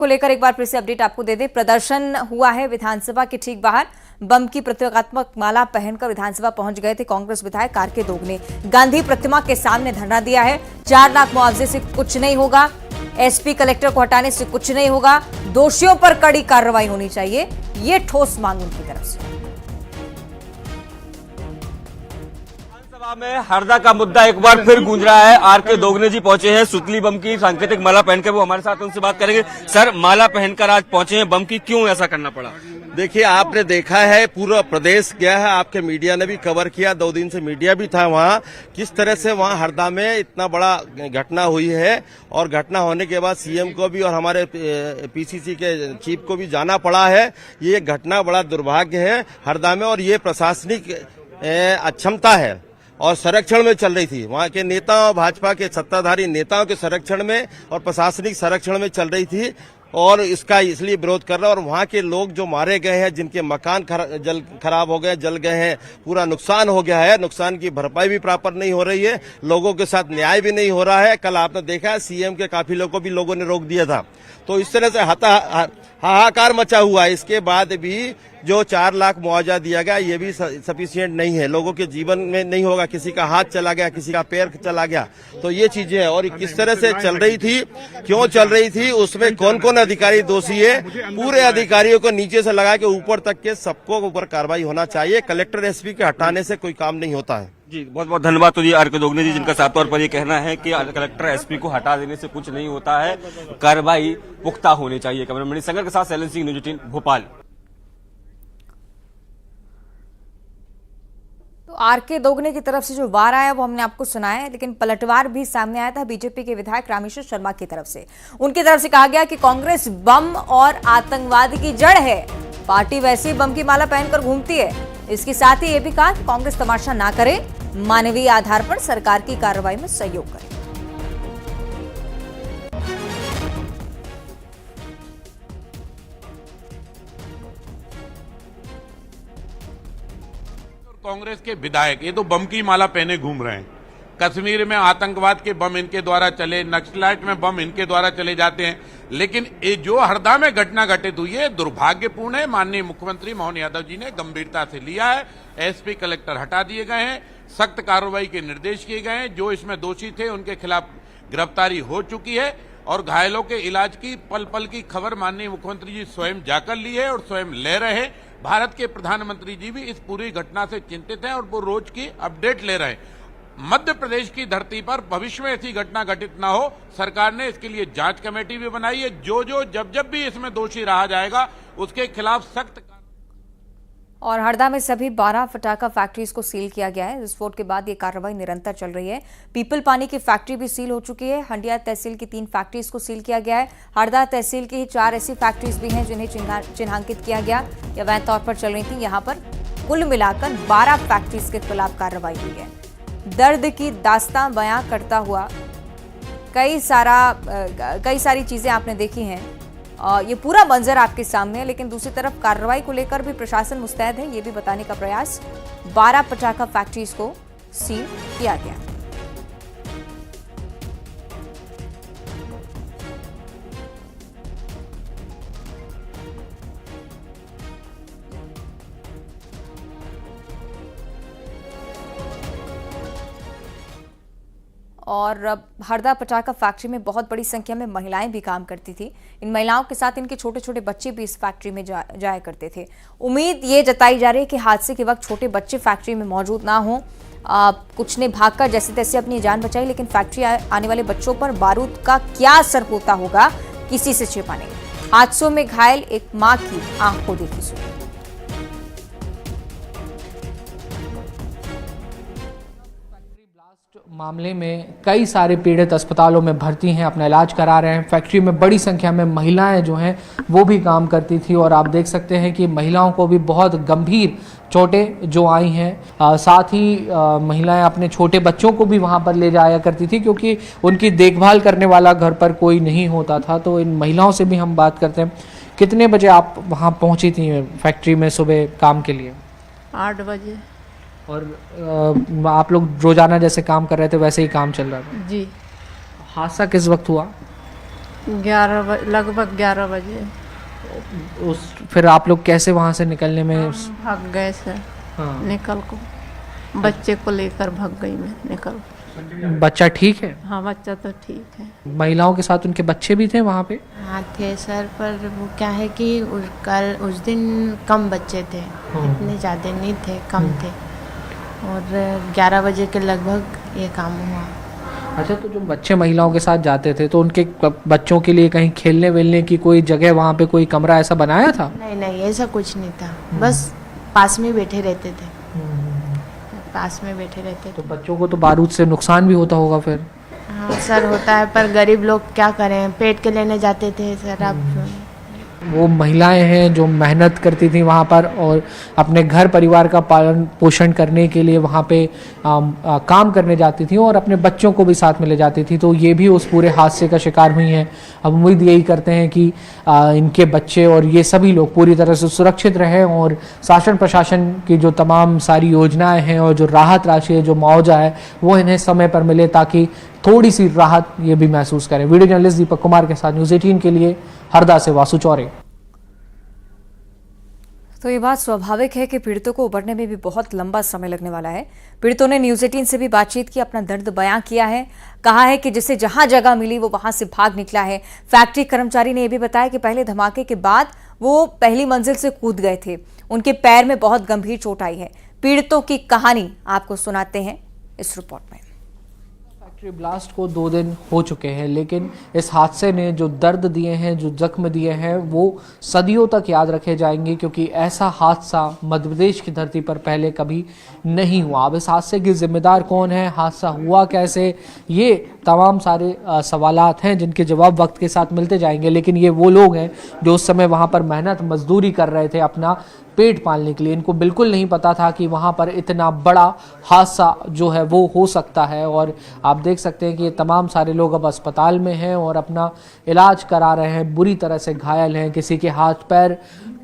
को लेकर एक बार फिर से अपडेट आपको दे दें। प्रदर्शन हुआ है विधानसभा के ठीक बाहर। बम की प्रतीकात्मक माला पहनकर विधानसभा पहुंच गए थे कांग्रेस विधायक आर.के. दोगने। गांधी प्रतिमा के सामने धरना दिया है। 4 लाख मुआवजे से कुछ नहीं होगा, एसपी कलेक्टर को हटाने से कुछ नहीं होगा, दोषियों पर कड़ी कार्रवाई होनी चाहिए, ये ठोस मांग उनकी तरफ से। विधानसभा में हरदा का मुद्दा एक बार फिर गूंज रहा है। आर.के. दोगने जी पहुंचे हैं सुतली बम की सांकेतिक माला पहनकर, वो हमारे साथ उनसे बात करेंगे। सर, माला पहनकर आज पहुंचे हैं बम की, क्यों ऐसा करना पड़ा? देखिए, आपने देखा है पूरा प्रदेश गया है, आपके मीडिया ने भी कवर किया, 2 दिन से मीडिया भी था वहाँ, किस तरह से वहाँ हरदा में इतना बड़ा घटना हुई है। और घटना होने के बाद सीएम को भी और हमारे पीसीसी के चीफ को भी जाना पड़ा है। ये घटना बड़ा दुर्भाग्य है हरदा में, और ये प्रशासनिक अक्षमता है और संरक्षण में चल रही थी। वहाँ के नेताओं, भाजपा के सत्ताधारी नेताओं के संरक्षण में और प्रशासनिक संरक्षण में चल रही थी, और इसका इसलिए विरोध कर रहा है। और वहाँ के लोग जो मारे गए हैं, जिनके मकान खराब हो गए, जल गए हैं, पूरा नुकसान हो गया है, नुकसान की भरपाई भी प्रॉपर नहीं हो रही है, लोगों के साथ न्याय भी नहीं हो रहा है। कल आपने देखा सीएम के काफिले को भी लोगों ने रोक दिया था। तो इस तरह से हाहाकार मचा हुआ है। इसके बाद भी जो 4 लाख मुआवजा दिया गया, ये भी सफिशिएंट नहीं है, लोगों के जीवन में नहीं होगा। किसी का हाथ चला गया, किसी का पैर चला गया, तो ये चीजें हैं। और किस तरह से चल रही थी, क्यों चल रही थी, उसमें कौन कौन अधिकारी दोषी है, पूरे अधिकारियों को नीचे से लगा के ऊपर तक के सबको ऊपर कार्रवाई होना चाहिए। कलेक्टर एसपी के हटाने से कोई काम नहीं होता है। जी, बहुत बहुत धन्यवाद। तो जी आर.के. दोगने जी, जिनका साफ तौर पर ये कहना है कि कलेक्टर एसपी को हटा देने से कुछ नहीं होता है, कार्रवाई पुख्ता होनी चाहिए। कैमरामैन संगर के साथ शैलेंद्र सिंह, न्यूज 18 भोपाल। तो आर.के. दोगने की तरफ से जो वार आया वो हमने आपको सुनाया है, लेकिन पलटवार भी सामने आया था बीजेपी के विधायक रामेश्वर शर्मा की तरफ से। उनकी तरफ से कहा गया कि कांग्रेस बम और आतंकवाद की जड़ है, पार्टी वैसे ही बम की माला पहनकर घूमती है। इसके साथ ही ये भी कहा कि कांग्रेस तमाशा ना करे, मानवीय आधार पर सरकार की कार्रवाई में सहयोग करे। कांग्रेस के विधायक ये तो बम की माला पहने घूम रहे हैं। कश्मीर में आतंकवाद के बम इनके द्वारा चले, नक्सलाइट में बम इनके द्वारा चले जाते हैं। लेकिन ये जो हरदा में घटना घटित हुई है दुर्भाग्यपूर्ण है। माननीय मुख्यमंत्री मोहन यादव जी ने गंभीरता से लिया है। एसपी कलेक्टर हटा दिए गए हैं, सख्त कार्रवाई के निर्देश किए गए हैं। जो इसमें दोषी थे उनके खिलाफ गिरफ्तारी हो चुकी है, और घायलों के इलाज की पल पल की खबर माननीय मुख्यमंत्री जी स्वयं जाकर ली है और स्वयं ले रहे हैं। भारत के प्रधानमंत्री जी भी इस पूरी घटना से चिंतित हैं और वो रोज की अपडेट ले रहे हैं। मध्य प्रदेश की धरती पर भविष्य में ऐसी घटना घटित ना हो, सरकार ने इसके लिए जांच कमेटी भी बनाई है। जब भी इसमें दोषी रहा जाएगा उसके खिलाफ सख्त। और हरदा में सभी 12 फटाखा फैक्ट्रीज को सील किया गया है। विस्फोट के बाद ये कार्रवाई निरंतर चल रही है। पीपल पानी की फैक्ट्री भी सील हो चुकी है। हंडिया तहसील की 3 फैक्ट्रीज को सील किया गया है। हरदा तहसील की 4 ऐसी फैक्ट्रीज भी हैं जिन्हें चिन्हांकित किया गया या अवैध तौर पर चल रही थी। यहाँ पर कुल मिलाकर 12 फैक्ट्रीज के खिलाफ कार्रवाई हुई है। दर्द की दास्तां बयां करता हुआ कई सारी चीजें आपने देखी हैं। ये पूरा मंजर आपके सामने है, लेकिन दूसरी तरफ कार्रवाई को लेकर भी प्रशासन मुस्तैद है, ये भी बताने का प्रयास। 12 पटाखा फैक्ट्रीज को सील किया गया। और हरदा पटाखा फैक्ट्री में बहुत बड़ी संख्या में महिलाएं भी काम करती थी। इन महिलाओं के साथ इनके छोटे छोटे बच्चे भी इस फैक्ट्री में जाया करते थे। उम्मीद ये जताई जा रही है कि हादसे के वक्त छोटे बच्चे फैक्ट्री में मौजूद ना हो। कुछ ने भागकर जैसे तैसे अपनी जान बचाई, लेकिन फैक्ट्री आने वाले बच्चों पर बारूद का क्या असर होता होगा, किसी से छिपा नहीं। हादसों में घायल एक मां की आंख को देखी सुनी। मामले में कई सारे पीड़ित अस्पतालों में भर्ती हैं, अपना इलाज करा रहे हैं। फैक्ट्री में बड़ी संख्या में महिलाएं जो हैं वो भी काम करती थी, और आप देख सकते हैं कि महिलाओं को भी बहुत गंभीर चोटें जो आई हैं। साथ ही महिलाएं अपने छोटे बच्चों को भी वहां पर ले जाया करती थी, क्योंकि उनकी देखभाल करने वाला घर पर कोई नहीं होता था। तो इन महिलाओं से भी हम बात करते हैं। कितने बजे आप वहाँ पहुँची थी फैक्ट्री में सुबह काम के लिए? 8 बजे। और आप लोग रोजाना जैसे काम कर रहे थे वैसे ही काम चल रहा था? जी। हादसा किस वक्त हुआ? लगभग 11 बजे फिर आप लोग कैसे वहाँ से निकलने में भाग गए सर। हाँ। निकल को बच्चे को लेकर भाग गई मैं निकल। बच्चा ठीक है? हाँ बच्चा तो ठीक है। महिलाओं के साथ उनके बच्चे भी थे वहाँ पे? हाँ थे सर, पर वो क्या है कि कल उस दिन कम बच्चे थे, इतने ज़्यादा नहीं थे, कम थे, और 11 बजे के लगभग ये काम हुआ। अच्छा, तो जो बच्चे महिलाओं के साथ जाते थे तो उनके बच्चों के लिए कहीं खेलने वेलने की कोई जगह, वहाँ पे कोई कमरा ऐसा बनाया था? नहीं नहीं, ऐसा कुछ नहीं था, बस पास में बैठे रहते थे, पास में बैठे रहते तो बच्चों को तो बारूद से नुकसान भी होता होगा फिर? हाँ सर होता है, पर गरीब लोग क्या करें, पेट के लेने जाते थे सर। आप वो महिलाएं हैं जो मेहनत करती थी वहाँ पर और अपने घर परिवार का पालन पोषण करने के लिए वहाँ पे काम करने जाती थी और अपने बच्चों को भी साथ में ले जाती थी, तो ये भी उस पूरे हादसे का शिकार हुई हैं। अब उम्मीद यही करते हैं कि इनके बच्चे और ये सभी लोग पूरी तरह से सुरक्षित रहें और शासन प्रशासन की जो तमाम सारी योजनाएं हैं और जो राहत राशि है, जो मुआवजा है, वो इन्हें समय पर मिले ताकि थोड़ी सी राहत ये भी महसूस करें। वीडियो जर्नलिस्ट दीपक कुमार के साथ न्यूज़ 18 के लिए हरदा से वासु चौरे। तो ये बात स्वाभाविक है कि पीड़ितों को उबरने में भी बहुत लंबा समय लगने वाला है। पीड़ितों ने न्यूज़ 18 से भी बातचीत की, अपना दर्द बयां किया है, कहा है कि जिसे जहां जगह मिली वो वहां से भाग निकला है। फैक्ट्री कर्मचारी ने यह भी बताया कि पहले धमाके के बाद वो पहली मंजिल से कूद गए थे, उनके पैर में बहुत गंभीर चोट आई है। पीड़ितों की कहानी आपको सुनाते हैं इस रिपोर्ट में। फैक्ट्री ब्लास्ट को 2 दिन हो चुके हैं, लेकिन इस हादसे ने जो दर्द दिए हैं, जो जख्म दिए हैं, वो सदियों तक याद रखे जाएंगे, क्योंकि ऐसा हादसा मध्य प्रदेश की धरती पर पहले कभी नहीं हुआ। अब इस हादसे की जिम्मेदार कौन है, हादसा हुआ कैसे, ये तमाम सारे सवालात हैं जिनके जवाब वक्त के साथ मिलते जाएंगे। लेकिन ये वो लोग हैं जो उस समय वहाँ पर मेहनत मजदूरी कर रहे थे अपना पेट पालने के लिए। इनको बिल्कुल नहीं पता था कि वहाँ पर इतना बड़ा हादसा जो है वो हो सकता है। और आप देख सकते हैं कि ये तमाम सारे लोग अब अस्पताल में हैं और अपना इलाज करा रहे हैं, बुरी तरह से घायल हैं, किसी के हाथ पैर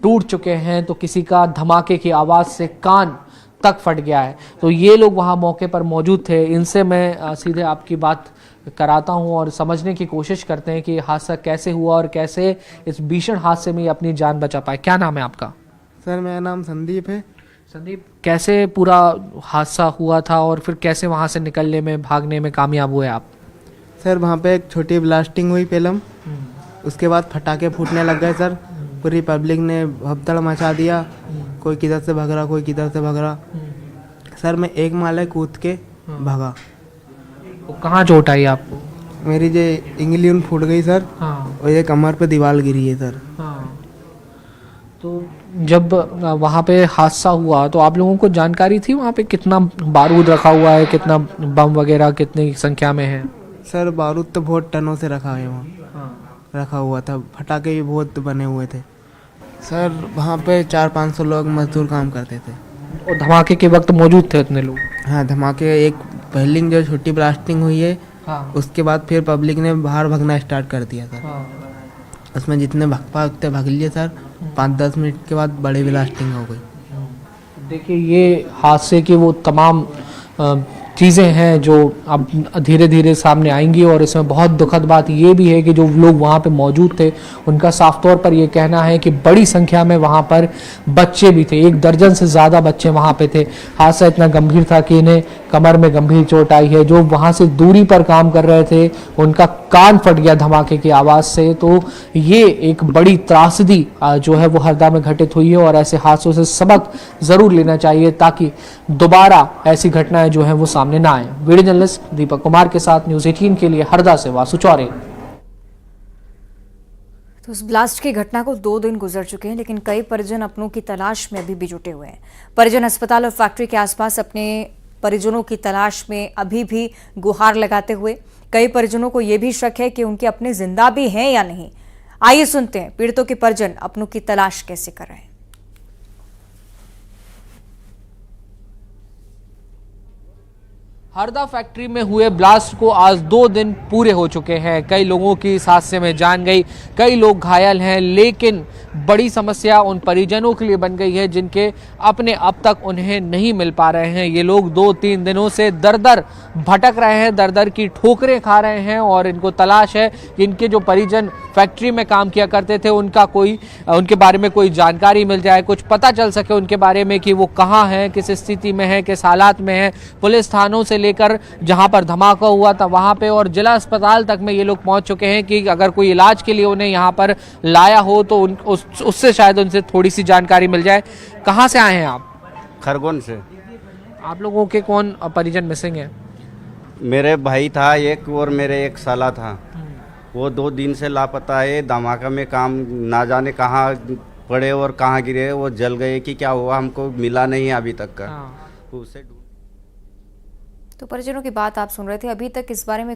टूट चुके हैं, तो किसी का धमाके की आवाज़ से कान तक फट गया है। तो ये लोग वहाँ मौके पर मौजूद थे। इनसे मैं सीधे आपकी बात कराता हूँ और समझने की कोशिश करते हैं कि हादसा कैसे हुआ और कैसे इस भीषण हादसे में अपनी जान बचा पाए। क्या नाम है आपका? सर मेरा नाम संदीप है। संदीप, कैसे पूरा हादसा हुआ था और फिर कैसे वहाँ से निकलने में, भागने में कामयाब हुए आप? सर वहाँ पे एक छोटी ब्लास्टिंग हुई पहले, उसके बाद फटाके फूटने लग गए सर। पूरी पब्लिक ने भगदड़ मचा दिया, कोई किधर से भाग रहा, कोई किधर से भाग रहा। सर मैं एक माले कूद के भागा। तो कहाँ चोट आई आपको? मेरी जो इंगली फूट गई सर। हाँ। और ये कमर पे दीवार गिरी है सर। हाँ। तो जब वहाँ पे हादसा हुआ तो आप लोगों को जानकारी थी वहाँ पे कितना बारूद रखा हुआ है, कितना बम वगैरह कितनी संख्या में है? सर बारूद तो बहुत टनों से रखा है वहाँ। हाँ। रखा हुआ था, फटाके भी बहुत बने हुए थे सर। वहाँ पे 400-500 लोग मजदूर काम करते थे। और धमाके के वक्त मौजूद थे इतने लोग? हाँ, धमाके एक पहली जो छोटी ब्लास्टिंग हुई है, हाँ। उसके बाद फिर पब्लिक ने बाहर भागना स्टार्ट कर दिया सर। हाँ। उसमें जितने भागते भाग लिए सर। 5-10 मिनट के बाद बड़ी ब्लास्टिंग हो गई। देखिए, ये हादसे की वो तमाम चीज़ें हैं जो अब धीरे धीरे सामने आएंगी और इसमें बहुत दुखद बात ये भी है कि जो लोग वहाँ पे मौजूद थे उनका साफ तौर पर ये कहना है कि बड़ी संख्या में वहाँ पर बच्चे भी थे, 1 दर्जन से ज़्यादा बच्चे वहाँ पे थे। हादसा इतना गंभीर था कि इन्हें कमर में गंभीर चोट आई है। जो वहाँ से दूरी पर काम कर रहे थे उनका कान फट गया धमाके की आवाज़ से। तो ये एक बड़ी त्रासदी जो है वो हरदा में घटित हुई है और ऐसे हादसों से सबक ज़रूर लेना चाहिए ताकि दोबारा ऐसी घटनाएं जो हैं वो सामने ना आए। वीडियो जर्नलिस्ट दीपक कुमार के साथ न्यूज़ 18 के लिए हरदा से वासु चौरे। तो उस ब्लास्ट की घटना को 2 दिन गुजर चुके हैं, लेकिन कई परिजन अपनों की तलाश में अभी भी जुटे हुए हैं। परिजन अस्पताल और फैक्ट्री के आसपास अपने परिजनों की तलाश में अभी भी गुहार लगाते हुए, कई परिजनों को यह भी शक है कि उनके अपने जिंदा भी हैं या नहीं। आइए सुनते हैं पीड़ितों के परिजन अपनों की तलाश कैसे कर रहे हैं। हरदा फैक्ट्री में हुए ब्लास्ट को आज 2 दिन पूरे हो चुके हैं। कई लोगों की इस हादसे में जान गई, कई लोग घायल हैं, लेकिन बड़ी समस्या उन परिजनों के लिए बन गई है जिनके अपने अब तक उन्हें नहीं मिल पा रहे हैं। ये लोग 2-3 दिनों से दर-दर भटक रहे हैं, दर-दर की ठोकरें खा रहे हैं और इनको तलाश है कि इनके जो परिजन फैक्ट्री में काम किया करते थे उनके बारे में कोई जानकारी मिल जाए, कुछ पता चल सके उनके बारे में कि वो कहाँ हैं, किस स्थिति में है, किस हालात में है। पुलिस थानों से लेकर जहां पर धमाका हुआ था वहां पे और जिला अस्पताल तक में ये लोग पहुंच चुके हैं कि अगर कोई इलाज के लिए उन्हें यहां पर लाया हो तो उससे शायद उनसे थोड़ी सी जानकारी मिल जाए। कहां से आए हैं आप? खरगोन से। आप लोगों के कौन परिजन मिसिंग है? मेरे भाई था एक और मेरे एक साला था, वो 2 दिन से लापता है। धमाका में काम ना जाने कहाँ पड़े और कहाँ गिरे, वो जल गए कि क्या हुआ हमको मिला नहीं अभी तक का। उसे तो परिजनों की बात आप सुन रहे थे। अभी तक इस बारे में